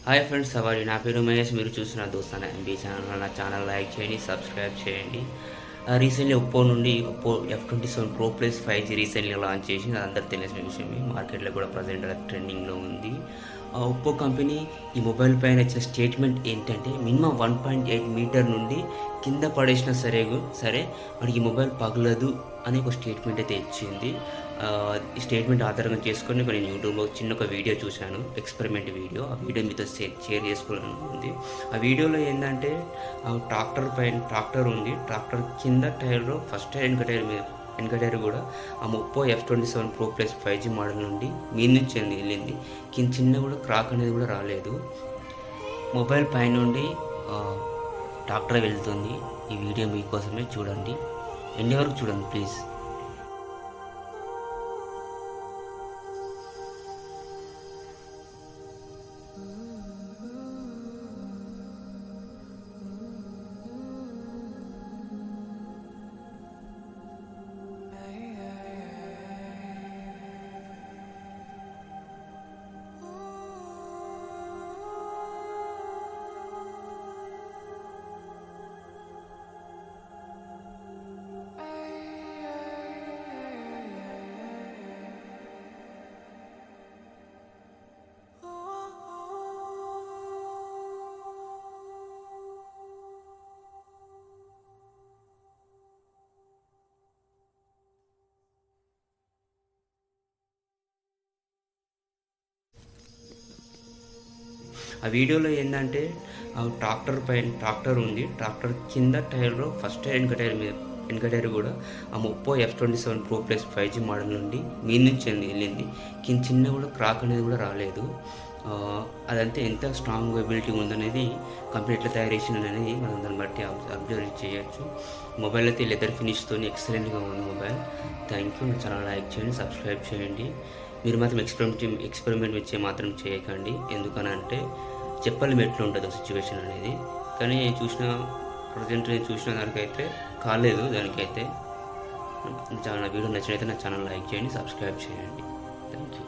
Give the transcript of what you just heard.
Hi friends, సవారి నా పేరు మహేష్. మీరు చూస్తున్న దోస్తాన ఎంబీ ఛానల్. నా ఛానల్ లైక్ చేయండి, సబ్స్క్రైబ్ చేయండి. రీసెంట్లీ ఒప్పో నుండి Oppo F27 Pro Plus 5G recently launch చేసింది. అది అందరికీ తెలిసిన విషయమే. మార్కెట్లో కూడా ప్రజెంట్ ట్రెండింగ్లో ఉంది. ఒప్పో కంపెనీ ఈ మొబైల్ పైన ఇచ్చిన స్టేట్మెంట్ ఏంటంటే, మినిమం 1.8 మీటర్ నుండి కింద పడేసినా సరే మనకి ఈ మొబైల్ పగలదు అనే ఒక స్టేట్మెంట్ అయితే ఇచ్చింది. ఈ స్టేట్మెంట్ ఆధారంగా చేసుకొని నేను యూట్యూబ్లో చిన్న ఒక వీడియో చూశాను, ఎక్స్పెరిమెంట్ వీడియో. ఆ వీడియో మీతో షేర్ చేసుకోవాలని ఉంది. ఆ వీడియోలో ఏంటంటే, ట్రాక్టర్ ఉంది. ట్రాక్టర్ కింద టైర్లో ఫస్ట్ టైర్ వెనక టైర్ కూడా ఆ Oppo F27 Pro Plus 5G model నుండి మీద నుంచి వెళ్ళింది. కింద చిన్న కూడా క్రాక్ అనేది కూడా రాలేదు. మొబైల్ పైనుండి ట్రాక్టర్ వెళ్తుంది. ఈ వీడియో మీకోసమే, చూడండి, ఎన్ని వరకు చూడండి ప్లీజ్. ఆ వీడియోలో ఏంటంటే, ట్రాక్టర్ ఉంది. ట్రాక్టర్ కింద టైర్లో ఫస్ట్ టైర్ వెనక టైర్ కూడా ఆ Oppo F27 Pro Plus 5G model నుండి మీద నుంచి వెళ్ళింది. కింద చిన్న కూడా క్రాక్ అనేది కూడా రాలేదు. అదంతా ఎంత స్ట్రాంగ్ ఎబిలిటీ ఉందనేది కంపెనీ ఎట్లా తయారు చేసింది అనేది మనం దాన్ని బట్టి అబ్జర్వ్ చేయొచ్చు. మొబైల్ అయితే లెదర్ ఫినిష్తో ఎక్సలెంట్గా ఉంది mobile. Thank you. Channel like చేయండి, సబ్స్క్రైబ్ చేయండి. మీరు మాత్రం ఎక్స్పెరిమెంట్ వచ్చే మాత్రం చేయకండి. ఎందుకనంటే చెప్పలేము ఎట్లా ఉంటుందో సిచ్యువేషన్ అనేది. కానీ నేను చూసిన దానికైతే కాలేదు. దానికైతే వీడియో నచ్చినైతే నా ఛానల్ లైక్ చేయండి, సబ్స్క్రైబ్ చేయండి. Thank you.